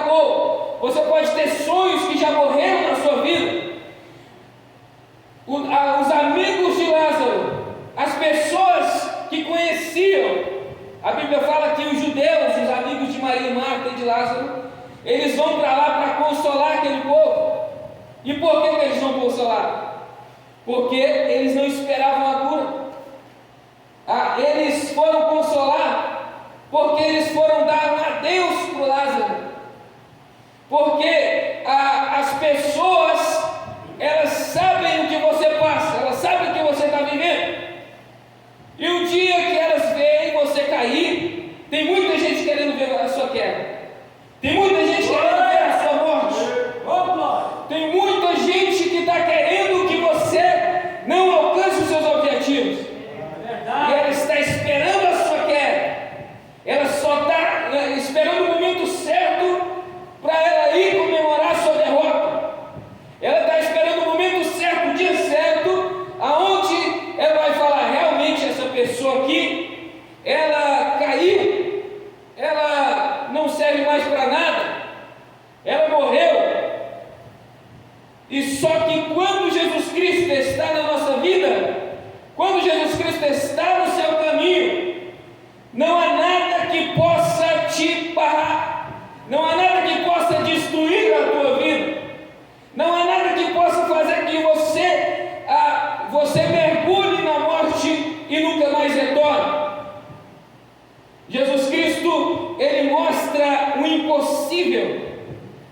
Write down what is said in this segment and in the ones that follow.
acabou. Você pode ter sonhos que já morreram na sua vida. Os amigos de Lázaro, as pessoas que conheciam, a Bíblia fala que os judeus, os amigos de Maria e Marta e de Lázaro, eles vão para lá para consolar aquele povo. E por que eles vão consolar? Porque eles não esperavam a cura. Eles foram consolar porque eles foram dar um adeus para o Lázaro. Porque as pessoas, elas sabem o que você passa, elas sabem o que você está vivendo. E o dia que elas veem você cair, tem muita gente querendo ver a sua queda, tem muita gente querendo ver a sua morte, tem muita gente que está querendo que você não alcance os seus objetivos, e ela está esperando a sua queda, ela só está esperando o momento certo para ela ir comemorar a sua derrota. Ela está esperando o momento certo, o dia certo, aonde ela vai falar: realmente essa pessoa aqui, ela caiu, ela não serve mais para nada, ela morreu. E só que quando Jesus Cristo está na nossa vida, quando Jesus Cristo está no seu caminho, não há nada que possa te parar, não há nada que possa destruir a tua vida, não há nada que possa fazer que você mergulhe na morte e nunca mais retorne. Jesus Cristo, Ele mostra o impossível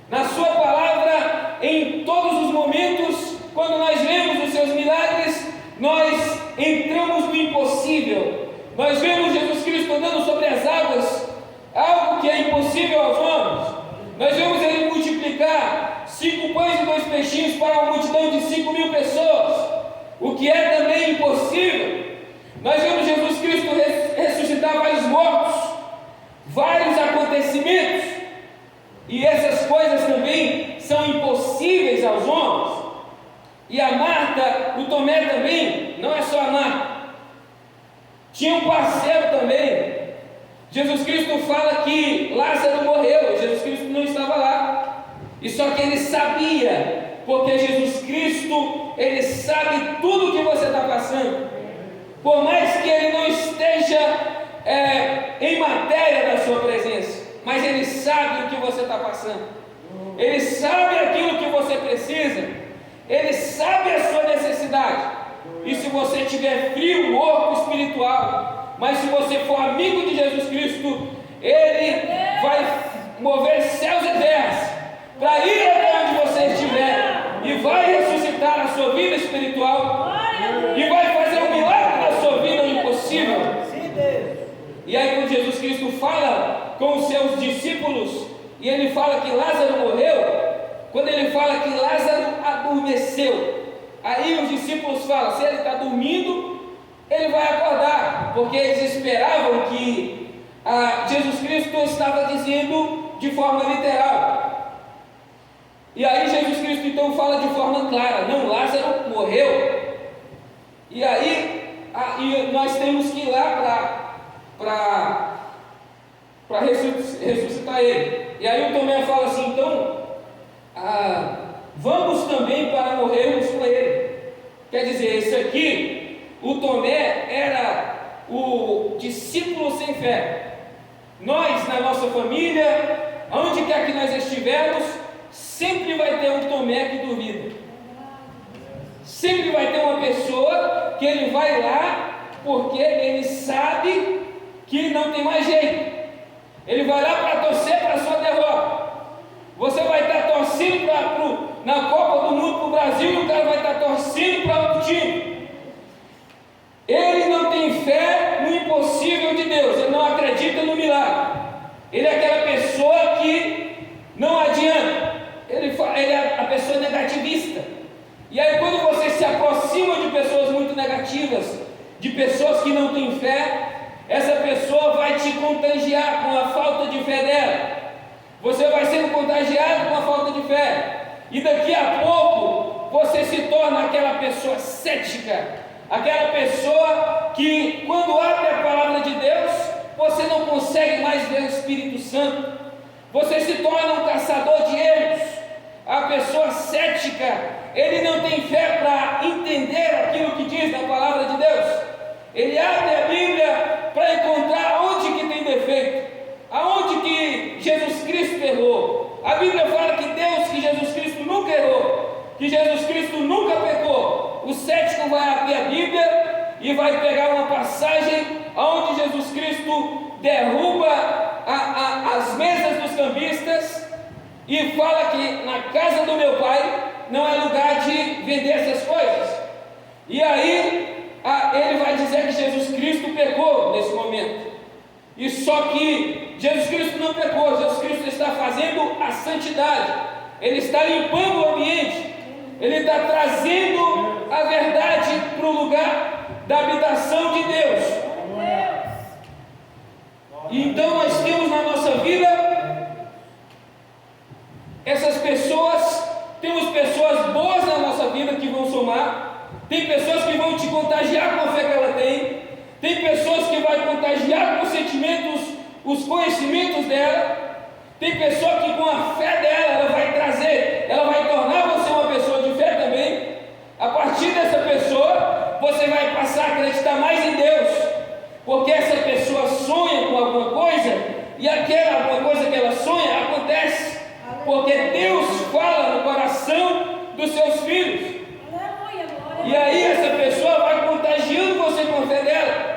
na sua palavra em todos os momentos. Quando nós vemos os seus milagres, nós entramos no impossível. Nós vemos Jesus Cristo andando sobre as águas, algo que é impossível aos homens. Nós vemos Ele multiplicar 5 pães e 2 peixinhos para uma multidão de 5.000 pessoas, o que é também impossível. Nós vemos Jesus Cristo ressuscitar vários mortos, vários acontecimentos, e essas coisas também são impossíveis aos homens. E a Marta, o Tomé também, não é só a Marta, tinha um parceiro também. Jesus Cristo fala que Lázaro morreu, Jesus Cristo não estava lá, e só que ele sabia, porque Jesus Cristo, ele sabe tudo o que você está passando, por mais que ele não esteja em matéria da sua presença, mas ele sabe o que você está passando, ele sabe aquilo que você precisa, ele sabe a sua necessidade. E se você tiver frio, morto espiritual, mas se você for amigo de Jesus Cristo, Ele vai mover céus e terras para ir até onde você estiver, e vai ressuscitar a sua vida espiritual, e vai fazer um milagre na sua vida, o impossível. E aí quando Jesus Cristo fala com os seus discípulos, e Ele fala que Lázaro morreu, quando Ele fala que Lázaro adormeceu, aí os discípulos falam: se ele está dormindo, ele vai acordar, porque eles esperavam que Jesus Cristo estava dizendo de forma literal. E aí Jesus Cristo então fala de forma clara: não, Lázaro morreu. E aí nós temos que ir lá para ressuscitar ele. E aí o Tomé fala assim: então vamos também para morrermos com ele. Quer dizer, esse aqui, o Tomé era o discípulo sem fé. Nós, na nossa família, onde quer que nós estivermos, sempre vai ter um Tomé que duvida. Sempre vai ter uma pessoa que ele vai lá porque ele sabe que não tem mais jeito. Ele vai lá para torcer para a sua derrota. Você vai estar torcendo na Copa do Mundo para o Brasil, e o cara vai estar torcendo para outro time. Ele não tem fé no impossível de Deus, ele não acredita no milagre. Ele é aquela pessoa que não adianta, ele é a pessoa negativista. E aí quando você se aproxima de pessoas muito negativas, de pessoas que não têm fé, essa pessoa vai te contagiar com a falta de fé dela. Você vai sendo contagiado com a falta de fé, e daqui a pouco você se torna aquela pessoa cética, aquela pessoa que quando abre a palavra de Deus, você não consegue mais ver o Espírito Santo, você se torna um caçador de erros. A pessoa cética, ele não tem fé para entender aquilo que diz na palavra de Deus. Ele abre a Bíblia para encontrar onde que tem defeito, aonde que Jesus Cristo errou. A Bíblia fala que Jesus Cristo nunca errou, que Jesus Cristo nunca pecou. O cético vai abrir a Bíblia e vai pegar uma passagem onde Jesus Cristo derruba as mesas dos cambistas e fala que na casa do meu pai não é lugar de vender essas coisas. E aí ele vai dizer que Jesus Cristo pecou nesse momento. E só que Jesus Cristo não pecou, Jesus Cristo está fazendo a santidade, Ele está limpando o ambiente, Ele está trazendo a verdade para o lugar da habitação de Deus. E então nós temos na nossa vida essas pessoas, temos pessoas boas na nossa vida que vão somar, tem pessoas que vão te contagiar com a fé que ela tem pessoas que vai contagiar com os sentimentos, os conhecimentos dela, tem pessoa que com a fé dela, ela vai trazer, ela vai tornar você uma pessoa de fé também. A partir dessa pessoa, você vai passar a acreditar mais em Deus, porque essa pessoa sonha com alguma coisa, e aquela alguma coisa que ela sonha, acontece, porque Deus fala no coração dos seus filhos. E aí essa pessoa vai contagiando você com a fé dela.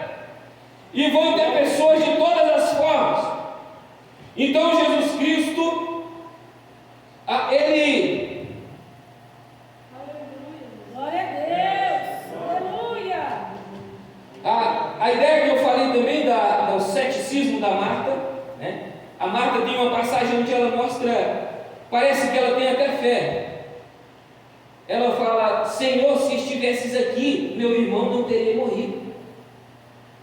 E vão ter pessoas de todas as formas. Então Jesus Cristo, Ele... Glória a Deus! Aleluia! A ideia que eu falei também do ceticismo da Marta, né? A Marta tem uma passagem onde ela mostra, parece que ela tem até fé. Ela fala: Senhor, se estivesses aqui, meu irmão não teria morrido.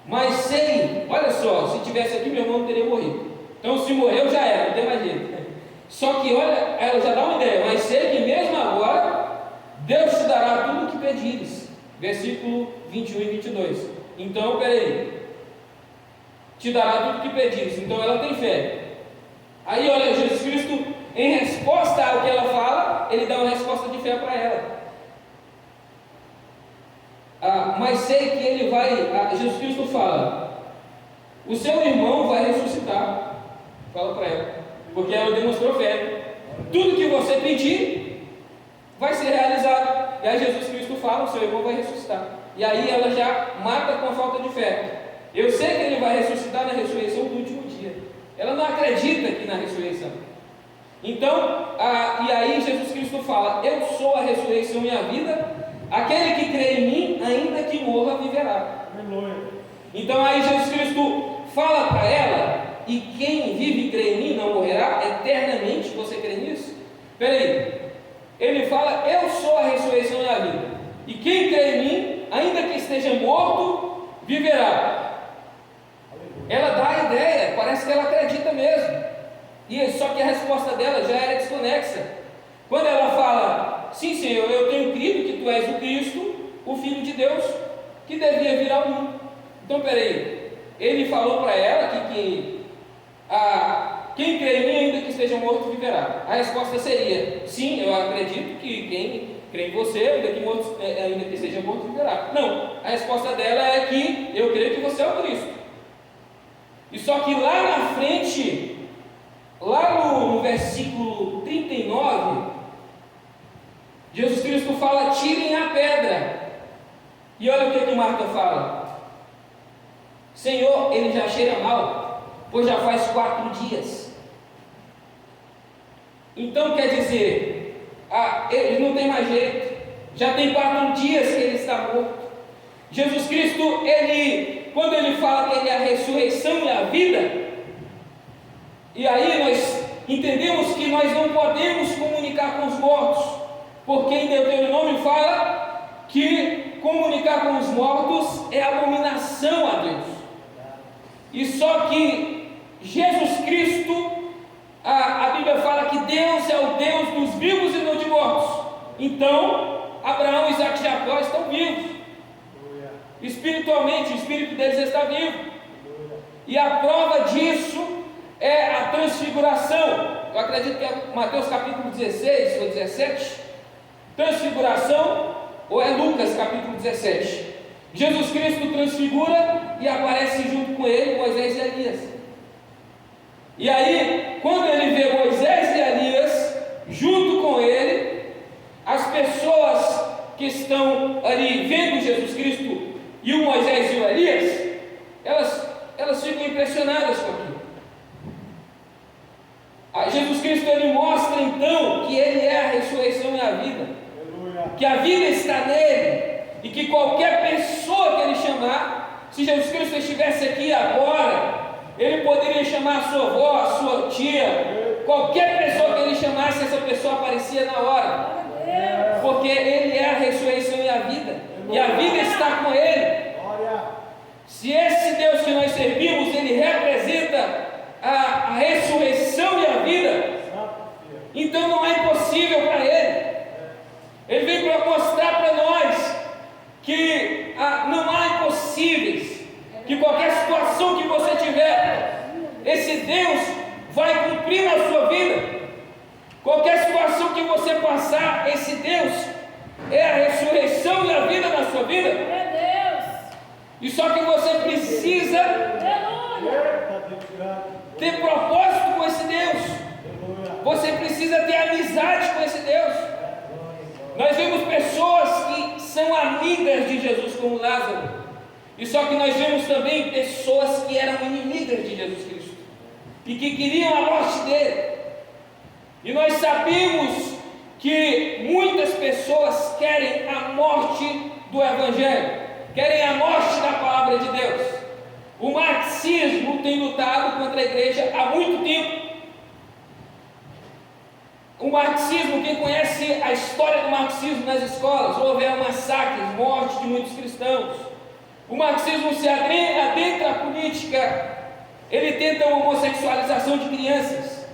Mas sei, olha só, se estivesse aqui, meu irmão não teria morrido. Então, se morreu, já era, não tem mais jeito. Só que, olha, ela já dá uma ideia: mas sei que mesmo agora, Deus te dará tudo o que pedires. Versículo 21 e 22. Então, peraí, te dará tudo o que pedires. Então, ela tem fé. Aí, olha, Jesus Cristo, em resposta ao que ela fala, Ele dá uma resposta de fé para ela. Mas sei que Ele vai, Jesus Cristo fala: o seu irmão vai ressuscitar. Fala para ela, porque ela demonstrou fé. Tudo que você pedir vai ser realizado. E aí Jesus Cristo fala: o seu irmão vai ressuscitar. E aí ela já mata com a falta de fé. Eu sei que Ele vai ressuscitar na ressurreição do último dia. Ela não acredita aqui na ressurreição. Então, e aí Jesus Cristo fala: eu sou a ressurreição e a vida. Aquele que crê em mim, ainda que morra, viverá. Então aí Jesus Cristo fala para ela: e quem vive e crê em mim não morrerá eternamente. Você crê nisso? Peraí, Ele fala: eu sou a ressurreição e a vida, e quem crê em mim, ainda que esteja morto, viverá. Ela dá a ideia, parece que ela acredita mesmo. Só que a resposta dela já era desconexa. Quando ela fala: sim, Senhor, eu tenho crido que Tu és o Cristo, o Filho de Deus, que devia vir ao mundo. Então, peraí, Ele falou para ela que quem crê em mim, ainda que esteja morto, viverá. A resposta seria: sim, eu acredito que quem crê em você, ainda que esteja morto, viverá. Não, a resposta dela é que eu creio que você é o Cristo. E só que lá na frente, lá no versículo 39, Jesus Cristo fala: tirem a pedra. E olha o que Marta fala: Senhor, ele já cheira mal, pois já faz 4 dias. Então quer dizer, ele não tem mais jeito, já tem 4 dias que ele está morto. Jesus Cristo, quando ele fala que Ele é a ressurreição e a vida, e aí nós entendemos que nós não podemos comunicar com os mortos, porque em Deuteronômio fala que comunicar com os mortos é abominação a Deus. E só que Jesus Cristo, a Bíblia fala que Deus é o Deus dos vivos e não de mortos. Então Abraão, Isaac e Jacó estão vivos espiritualmente, o espírito deles está vivo. E a prova disso é a transfiguração. Eu acredito que é Mateus capítulo 16 ou 17. Transfiguração, ou é Lucas capítulo 17. Jesus Cristo transfigura e aparece junto com ele Moisés e Elias. E aí, quando ele vê Moisés e Elias junto com ele, as pessoas que estão ali vendo Jesus Cristo e o Moisés e o Elias, elas ficam impressionadas com aquilo. Jesus Cristo ele mostra então que ele é a ressurreição e a vida, que a vida está nele, e que qualquer pessoa que ele chamar, se Jesus Cristo estivesse aqui agora, ele poderia chamar a sua avó, a sua tia, qualquer pessoa que ele chamasse, essa pessoa aparecia na hora, porque ele é a ressurreição e a vida, e a vida está com ele. Se esse Deus que nós servimos, ele representa a ressurreição e a vida, então não é impossível para ele. Ele vem para mostrar para nós que não há impossíveis, que qualquer situação que você tiver, esse Deus vai cumprir na sua vida. Qualquer situação que você passar, esse Deus é a ressurreição e a vida na sua vida. E só que você precisa ter propósito com esse Deus. Você precisa ter amizade com esse Deus. Nós vemos pessoas que são amigas de Jesus, como Lázaro. E só que nós vemos também pessoas que eram inimigas de Jesus Cristo e que queriam a morte dele. E nós sabemos que muitas pessoas querem a morte do Evangelho, querem a morte da palavra de Deus. O marxismo tem lutado contra a igreja há muito tempo. O marxismo, quem conhece a história do marxismo nas escolas, houve massacres, morte de muitos cristãos. O marxismo se adentra a política, ele tenta a homossexualização de crianças.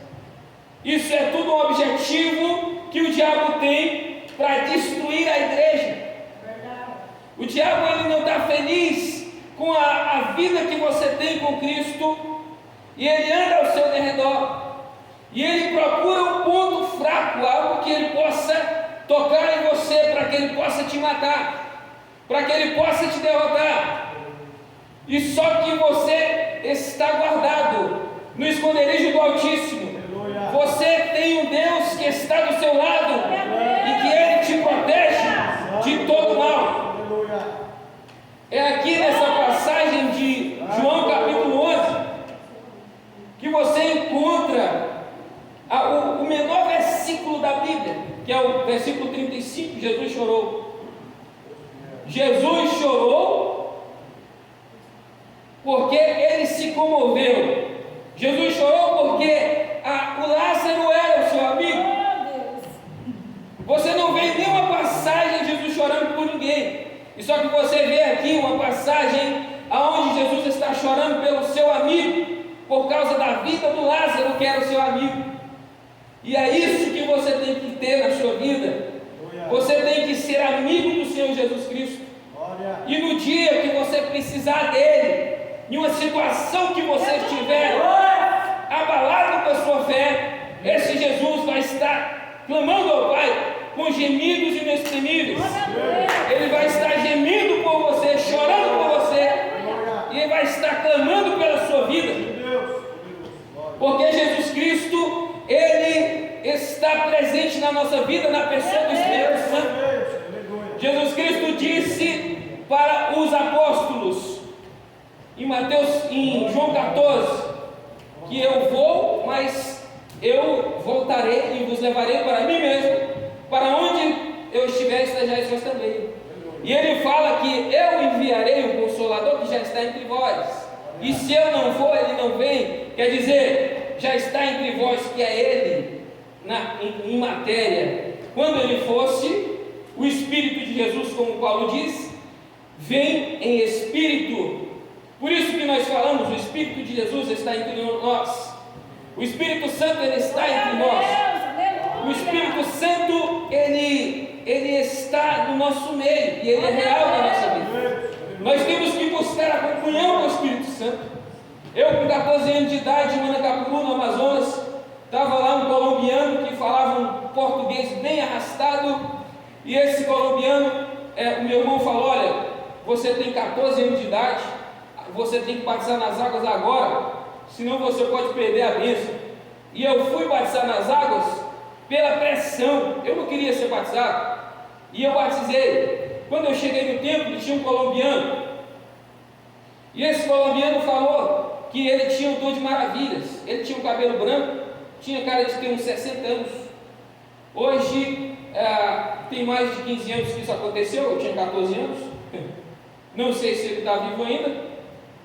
Isso é tudo um objetivo que o diabo tem para destruir a igreja. O diabo ele não está feliz com a vida que você tem com Cristo, e ele anda ao seu derredor. E ele procura um ponto fraco, algo que ele possa tocar em você, para que ele possa te matar, para que ele possa te derrotar. E só que você está guardado no esconderijo do Altíssimo. Você tem um Deus que está do seu lado e que ele te protege de todo mal. É aqui nessa passagem de João capítulo 11 que você encontra o menor versículo da Bíblia, que é o versículo 35. Jesus chorou. Jesus chorou porque ele se comoveu. Jesus chorou porque o Lázaro era o seu amigo. Você não vê nenhuma passagem de Jesus chorando por ninguém. E só que você vê aqui uma passagem onde Jesus está chorando pelo seu amigo, por causa da vida do Lázaro, que era o seu amigo. E é isso que você tem que ter na sua vida. Você tem que ser amigo do Senhor Jesus Cristo. E no dia que você precisar dele, em uma situação que você estiver abalado com a sua fé, esse Jesus vai estar clamando ao Pai com gemidos inexprimíveis. Ele vai estar gemindo por você, chorando por você, e ele vai estar clamando pela sua vida, porque Jesus Cristo, ele está presente na nossa vida, na pessoa do Espírito Santo. Jesus Cristo disse para os apóstolos em João 14, que eu vou, mas eu voltarei e vos levarei para mim mesmo, para onde eu estiver, estejais vós também. E ele fala que eu enviarei o Consolador que já está entre vós, e se eu não for, ele não vem. Quer dizer, já está entre vós, que é ele em matéria. Quando ele fosse, o Espírito de Jesus, como Paulo diz, vem em Espírito. Por isso que nós falamos, o Espírito de Jesus está entre nós. O Espírito Santo, ele está entre nós. O Espírito Santo, ele está no nosso meio, e ele é real na nossa vida. Nós temos que buscar a comunhão com o Espírito Santo. Eu com 14 anos de idade, em Manacapuru, no Amazonas, estava lá um colombiano que falava um português bem arrastado, e esse colombiano, o meu irmão falou: olha, você tem 14 anos de idade, você tem que batizar nas águas agora, senão você pode perder a bênção. E eu fui batizar nas águas pela pressão, eu não queria ser batizado, e eu batizei. Quando eu cheguei no templo, tinha um colombiano, e esse colombiano falou que ele tinha o dom de maravilhas. Ele tinha o cabelo branco, tinha cara de ter uns 60 anos. Hoje tem mais de 15 anos que isso aconteceu. Eu tinha 14 anos, não sei se ele está vivo ainda,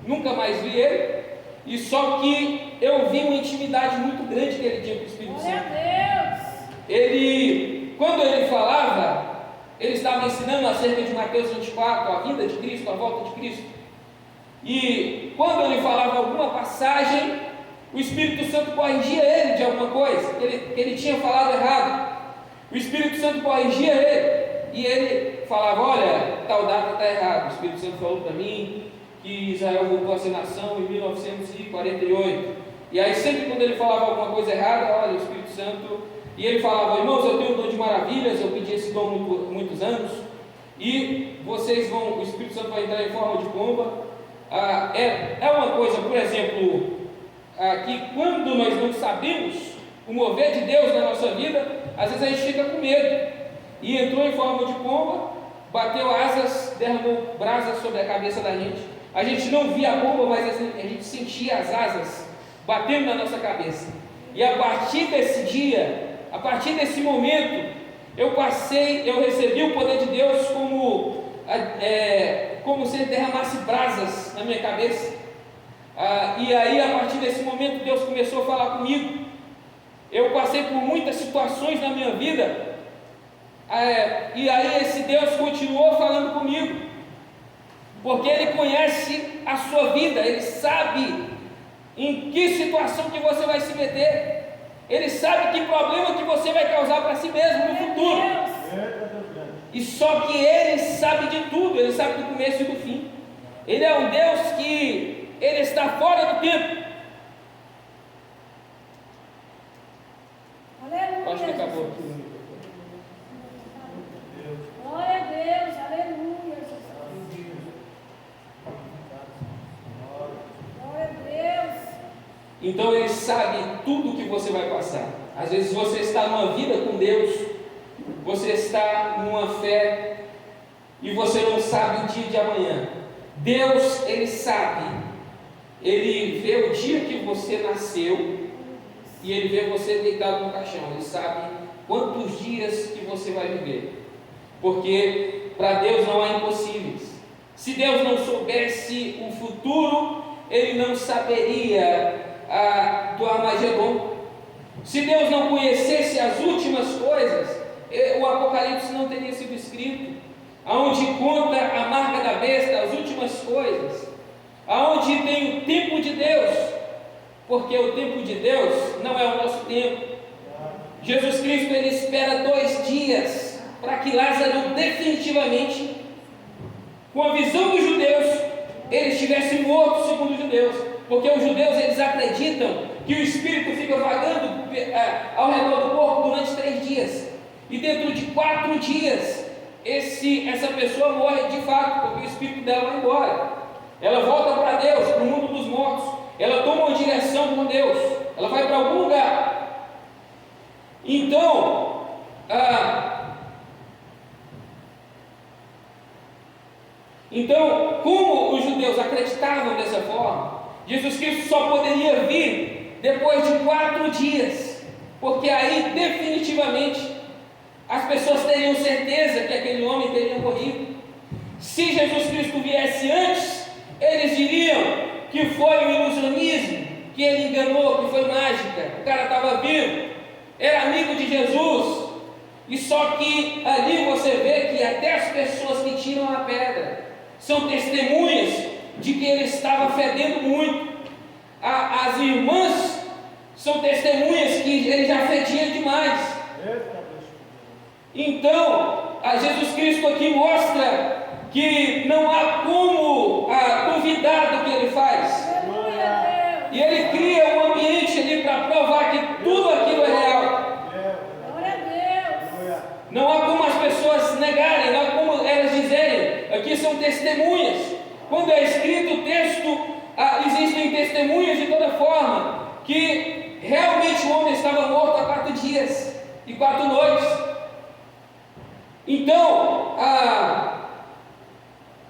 nunca mais vi ele. E só que eu vi uma intimidade muito grande que ele tinha com o Espírito Santo. Ele, quando ele falava, ele estava ensinando acerca de Mateus 24, a vinda de Cristo, a volta de Cristo. E quando ele falava alguma passagem, o Espírito Santo corrigia ele de alguma coisa que ele tinha falado errado. O Espírito Santo corrigia ele, e ele falava: olha, tal data está errada. O Espírito Santo falou para mim que Israel voltou a ser nação em 1948. E aí sempre quando ele falava alguma coisa errada, olha, o Espírito Santo, e ele falava: irmãos, eu tenho um dom de maravilhas, eu pedi esse dom muitos anos, e vocês vão, o Espírito Santo vai entrar em forma de pomba. É uma coisa, por exemplo, que quando nós não sabemos o mover de Deus na nossa vida, às vezes a gente fica com medo. E entrou em forma de pomba, bateu asas, derramou brasas sobre a cabeça da gente. A gente não via a pomba, mas a gente sentia as asas batendo na nossa cabeça. E a partir desse dia, a partir desse momento, eu recebi o poder de Deus como se ele derramasse brasas na minha cabeça. E aí, a partir desse momento, Deus começou a falar comigo. Eu passei por muitas situações na minha vida, e aí esse Deus continuou falando comigo, porque Ele conhece a sua vida, Ele sabe em que situação que você vai se meter, Ele sabe que problema que você vai causar para si mesmo no futuro. E só que Ele sabe de tudo, Ele sabe do começo e do fim. Ele é um Deus que Ele está fora do tempo. Aleluia. Acho que acabou aqui. Glória a Deus, aleluia. Glória a Deus. Então Ele sabe tudo que você vai passar. Às vezes você está numa vida com Deus, você está numa fé e você não sabe o dia de amanhã. Deus, Ele sabe. Ele vê o dia que você nasceu e Ele vê você deitado no caixão. Ele sabe quantos dias que você vai viver, porque para Deus não há impossíveis. Se Deus não soubesse o futuro, Ele não saberia do Armagedon. Se Deus não conhecesse as últimas coisas, o Apocalipse não teria sido escrito, aonde conta a marca da besta, as últimas coisas, aonde tem o tempo de Deus, porque o tempo de Deus não é o nosso tempo. Jesus Cristo, Ele espera 2 dias para que Lázaro definitivamente, com a visão dos judeus, ele estivesse morto segundo os judeus, porque os judeus, eles acreditam que o espírito fica vagando ao redor do corpo durante 3 dias, e dentro de 4 dias essa pessoa morre de fato, porque o espírito dela vai embora, ela volta para Deus, para o mundo dos mortos, ela toma uma direção com Deus, ela vai para algum lugar. Então, como os judeus acreditavam dessa forma, Jesus Cristo só poderia vir depois de 4 dias, porque aí definitivamente as pessoas teriam certeza que aquele homem teria morrido. Se Jesus Cristo viesse antes, eles diriam que foi um ilusionismo, que ele enganou, que foi mágica, o cara estava vivo, era amigo de Jesus. E só que ali você vê que até as pessoas que tiram a pedra são testemunhas de que ele estava fedendo muito. As irmãs são testemunhas que ele já fedia demais. Então, Jesus Cristo aqui mostra que não há como duvidar do que ele faz. testemunhas. Quando é escrito o texto, existem testemunhas de toda forma, que realmente o homem estava morto há 4 dias e 4 noites. Então,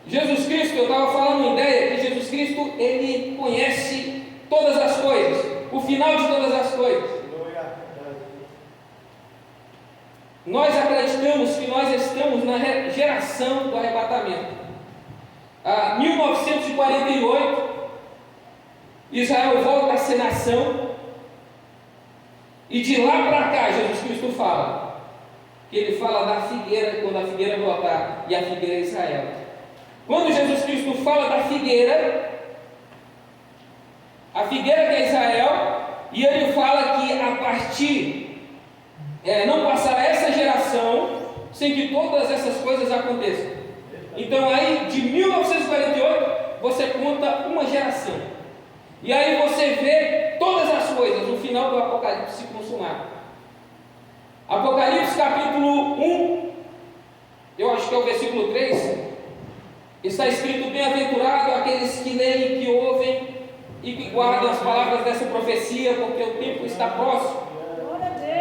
Jesus Cristo, eu estava falando uma ideia, que Jesus Cristo, Ele conhece todas as coisas, o final de todas as coisas. Nós acreditamos que nós estamos na geração do arrebatamento. 1948, Israel volta a ser nação, e de lá para cá, Jesus Cristo fala, que Ele fala da figueira, quando a figueira brotar, e a figueira é Israel. Quando Jesus Cristo fala da figueira, a figueira que é Israel, e Ele fala que a partir, não passará essa geração sem que todas essas coisas aconteçam. Então aí, de 1948, você conta uma geração, e aí você vê todas as coisas, no final do Apocalipse se consumar. Apocalipse capítulo 1, eu acho que é o versículo 3, está escrito: bem-aventurado aqueles que leem, que ouvem e que guardam as palavras dessa profecia, porque o tempo está próximo. Glória a Deus.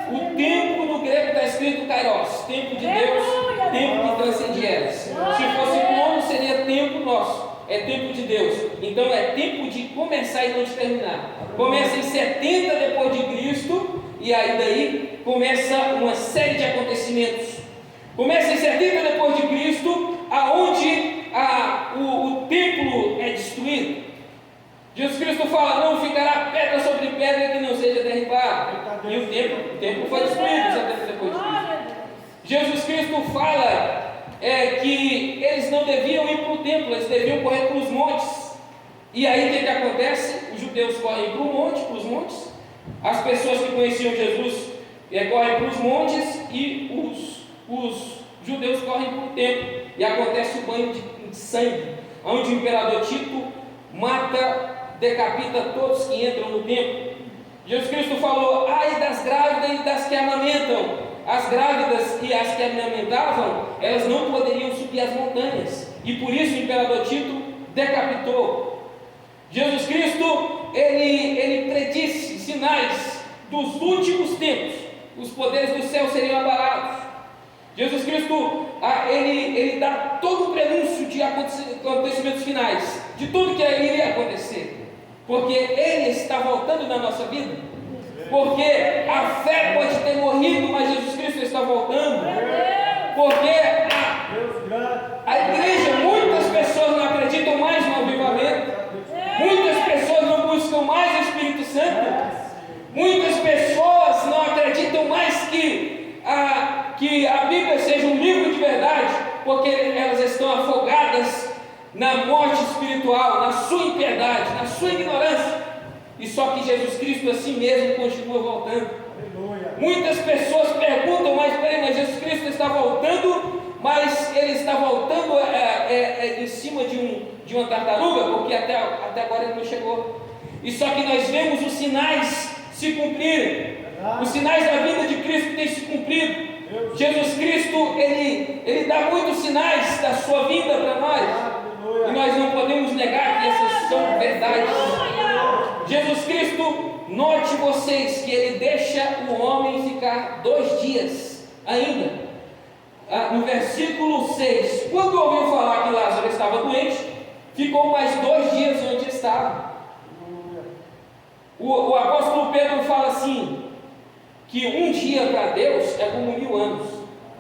O tempo no grego está escrito kairos, tempo de Deus, tempo que transcende eras. Se fosse como seria tempo nosso, é tempo de Deus. Então é tempo de começar e não de terminar. Começa em 70 depois de Cristo, e aí daí começa uma série de acontecimentos. Começa em 70 depois de Cristo, aonde o templo é destruído. Jesus Cristo fala: não ficará pedra sobre pedra que não seja derribada. E o templo foi destruído 70 depois de Cristo. Jesus Cristo fala que eles não deviam ir para o templo, eles deviam correr para os montes. E aí o que acontece? Os judeus correm para o monte, para os montes. As pessoas que conheciam Jesus correm para os montes, e os judeus correm para o templo. E acontece o banho de sangue, onde o imperador Tito decapita todos que entram no templo. Jesus Cristo falou: ai das grávidas e das que amamentam. As grávidas e as que amamentavam, elas não poderiam subir as montanhas, e por isso o imperador Tito decapitou. Jesus Cristo, ele predisse sinais dos últimos tempos, os poderes do céu seriam abalados. Jesus Cristo, ele dá todo o prenúncio de acontecimentos finais, de tudo que iria acontecer, porque Ele está voltando na nossa vida. Porque a fé pode ter morrido, mas Jesus Cristo está voltando. Porque a igreja, muitas pessoas não acreditam mais no avivamento, muitas pessoas não buscam mais o Espírito Santo, muitas pessoas não acreditam mais que a Bíblia seja um livro de verdade, porque elas estão afogadas na morte espiritual, na sua impiedade, na sua ignorância. E só que Jesus Cristo assim mesmo continua voltando. Aleluia. Muitas pessoas perguntam: mas Jesus Cristo está voltando, mas Ele está voltando em cima de uma tartaruga, porque até agora Ele não chegou. E só que nós vemos os sinais se cumprirem. Os sinais da vinda de Cristo têm se cumprido. Jesus Cristo, Ele dá muitos sinais da sua vinda para nós, e nós não podemos negar que essas são verdades. Jesus Cristo, note vocês que Ele deixa o homem ficar 2 dias ainda. No versículo 6, quando ouviu falar que Lázaro estava doente, ficou mais 2 dias onde estava. O apóstolo Pedro fala assim, que um dia para Deus é como 1000 anos.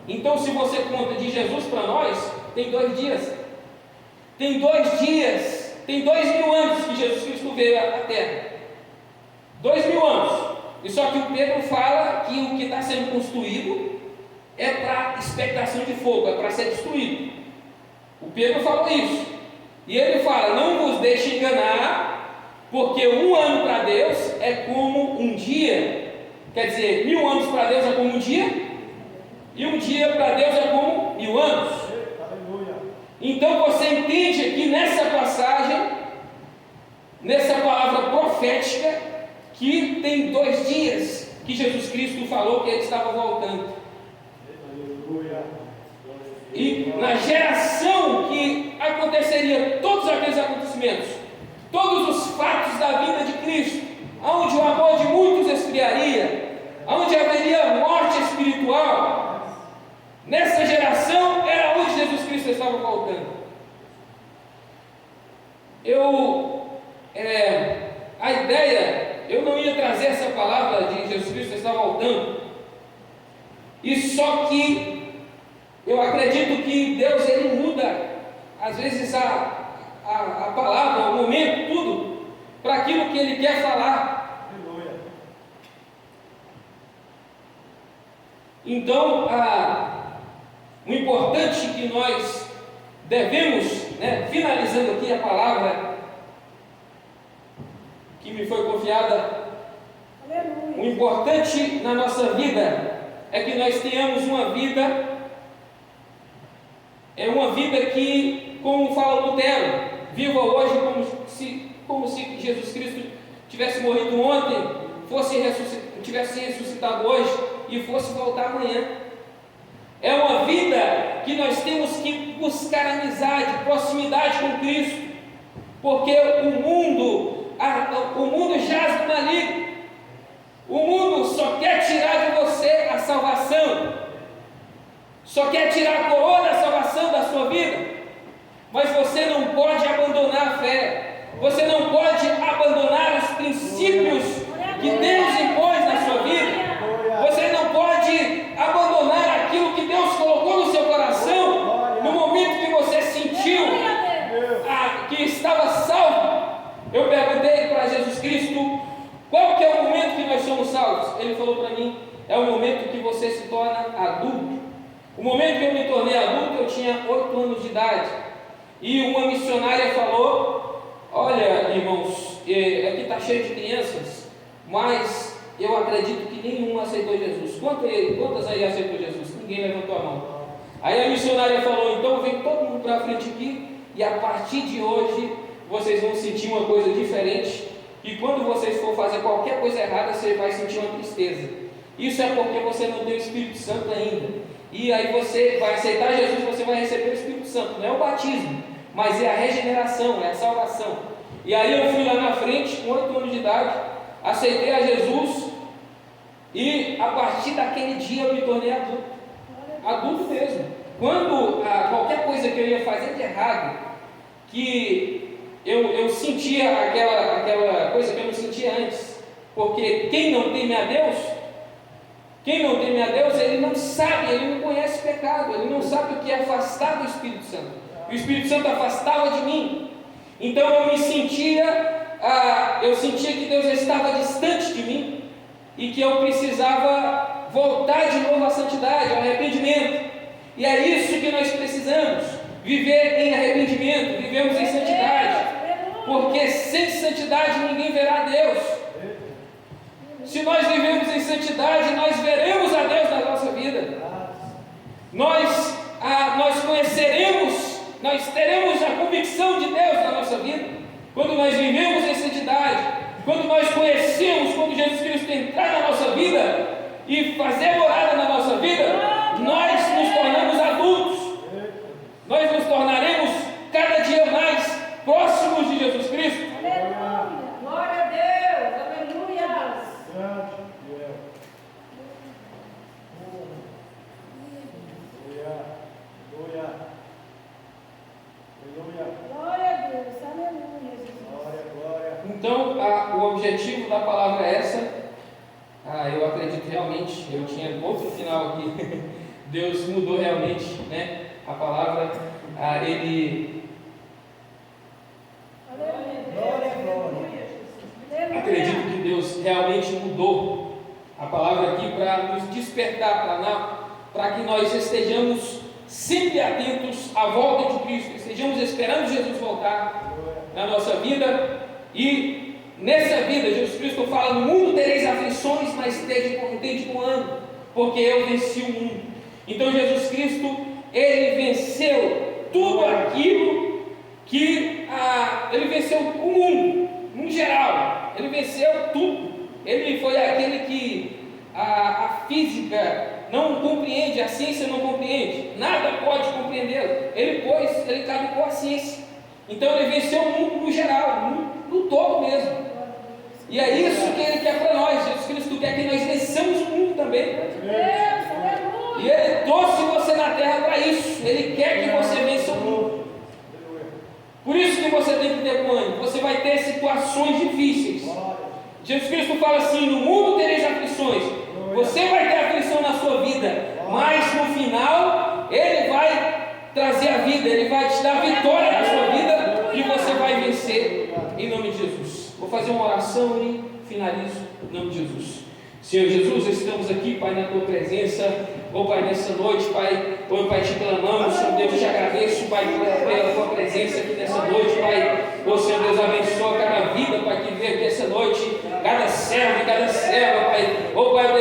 Então, se você conta de Jesus para nós, tem 2 dias. Tem 2 dias, tem 2000 anos que Jesus Cristo veio à Terra. 2000 anos. E só que o Pedro fala que o que está sendo construído é para expectação de fogo, é para ser destruído. O Pedro falou isso. E ele fala: não vos deixe enganar, porque 1 ano para Deus é como um dia. Quer dizer, 1000 anos para Deus é como um dia, e um dia para Deus é como 1000 anos. Então você entende aqui nessa passagem, nessa palavra profética, que tem 2 dias que Jesus Cristo falou que Ele estava voltando. E na geração que aconteceria todos aqueles acontecimentos, todos os fatos da vida de Cristo, onde o amor de muitos esfriaria, onde haveria morte espiritual, nessa geração era onde Jesus Cristo estava voltando. A ideia, eu não ia trazer essa palavra de Jesus Cristo está voltando, e só que eu acredito que Deus ele muda às vezes a palavra, o momento, tudo para aquilo que Ele quer falar. Então, o importante que nós devemos, finalizando aqui a palavra que me foi confiada, o importante na nossa vida é que nós tenhamos uma vida que, como fala Lutero, viva hoje como se Jesus Cristo tivesse morrido ontem, tivesse ressuscitado hoje e fosse voltar amanhã. É uma vida que nós temos que buscar amizade, proximidade com Cristo, porque o mundo jaz no maligno. O mundo só quer tirar de você a salvação, só quer tirar a coroa da salvação da sua vida, mas você não pode abandonar a fé, você não pode abandonar os princípios que Deus impôs na sua vida, você não pode abandonar aquilo que Deus colocou no seu coração, no momento que você sentiu que estava salvo. Eu perguntei para Jesus Cristo, qual que é o momento que nós somos salvos? Ele falou para mim, é o momento que você se torna adulto. O momento que eu me tornei adulto, eu tinha 8 anos de idade, e uma missionária falou, olha irmãos, aqui está cheio de crianças, mas eu acredito que nenhum aceitou Jesus. Quantas aí aceitou Jesus? Ninguém levantou a mão. Aí a missionária falou, então vem todo mundo para frente aqui, e a partir de hoje, vocês vão sentir uma coisa diferente, e quando vocês for fazer qualquer coisa errada, você vai sentir uma tristeza. Isso é porque você não tem o Espírito Santo ainda. E aí você vai aceitar Jesus, você vai receber o Espírito Santo. Não é o batismo, mas é a regeneração, é a salvação. E aí eu fui lá na frente, com 8 anos de idade, aceitei a Jesus, e a partir daquele dia eu me tornei adulto. Adulto mesmo. Quando qualquer coisa que eu ia fazer de errado, que eu sentia aquela coisa que eu não sentia antes, porque quem não teme a Deus, ele não sabe, ele não conhece pecado, ele não sabe o que é afastar do Espírito Santo. O Espírito Santo afastava de mim. Então eu sentia que Deus estava distante de mim e que eu precisava voltar de novo à santidade, ao arrependimento. E é isso que nós precisamos, viver em arrependimento, vivemos em santidade, porque sem santidade ninguém verá Deus. Se nós vivemos em santidade, nós veremos a Deus na nossa vida. Nós conheceremos, nós teremos a convicção de Deus na nossa vida. Quando nós vivemos em santidade, quando nós conhecemos, quando Jesus Cristo entrar na nossa vida e fazer morada na nossa vida, nós nos tornamos adultos. Nós nos tornaremos cada dia mais próximos de Jesus Cristo. Aleluia. Glória a Deus. Aleluia. Glória a Deus. Aleluia, Jesus. Então, o objetivo da palavra é essa. Eu acredito realmente, eu tinha outro final aqui. Deus mudou realmente, a palavra. Acredito que Deus realmente mudou a palavra aqui para nos despertar, para que nós estejamos sempre atentos à volta de Cristo, estejamos esperando Jesus voltar na nossa vida. E nessa vida, Jesus Cristo fala, no mundo tereis aflições, mas tende bom ânimo, porque eu venci o mundo. Então Jesus Cristo, Ele venceu tudo aquilo que Ele venceu o mundo, em geral, Ele venceu tudo. Ele foi aquele que a física não compreende, a ciência não compreende, nada pode compreendê-lo. Ele caducou a ciência. Então ele venceu o mundo no geral, no todo mesmo. E é isso que ele quer para nós. Jesus Cristo quer que nós vençamos o mundo também. E ele trouxe você na terra para isso. Ele quer que você vença o mundo. Por isso que você tem que ter bom ânimo. Você vai ter situações difíceis. Jesus Cristo fala assim: no mundo tereis aflições. Você vai ter aflição na sua vida, mas no final Ele vai trazer a vida, Ele vai te dar vitória na sua vida e você vai vencer em nome de Jesus. Vou fazer uma oração e finalizo em nome de Jesus. Senhor Jesus, estamos aqui, Pai, na Tua presença. Pai, nessa noite, Pai, Pai, te clamamos, Senhor Deus, te agradeço, Pai, pela Tua presença aqui nessa noite, Pai. Senhor Deus, abençoa cada vida, Pai, que veio aqui essa noite, cada servo e cada serva, Pai. Pai,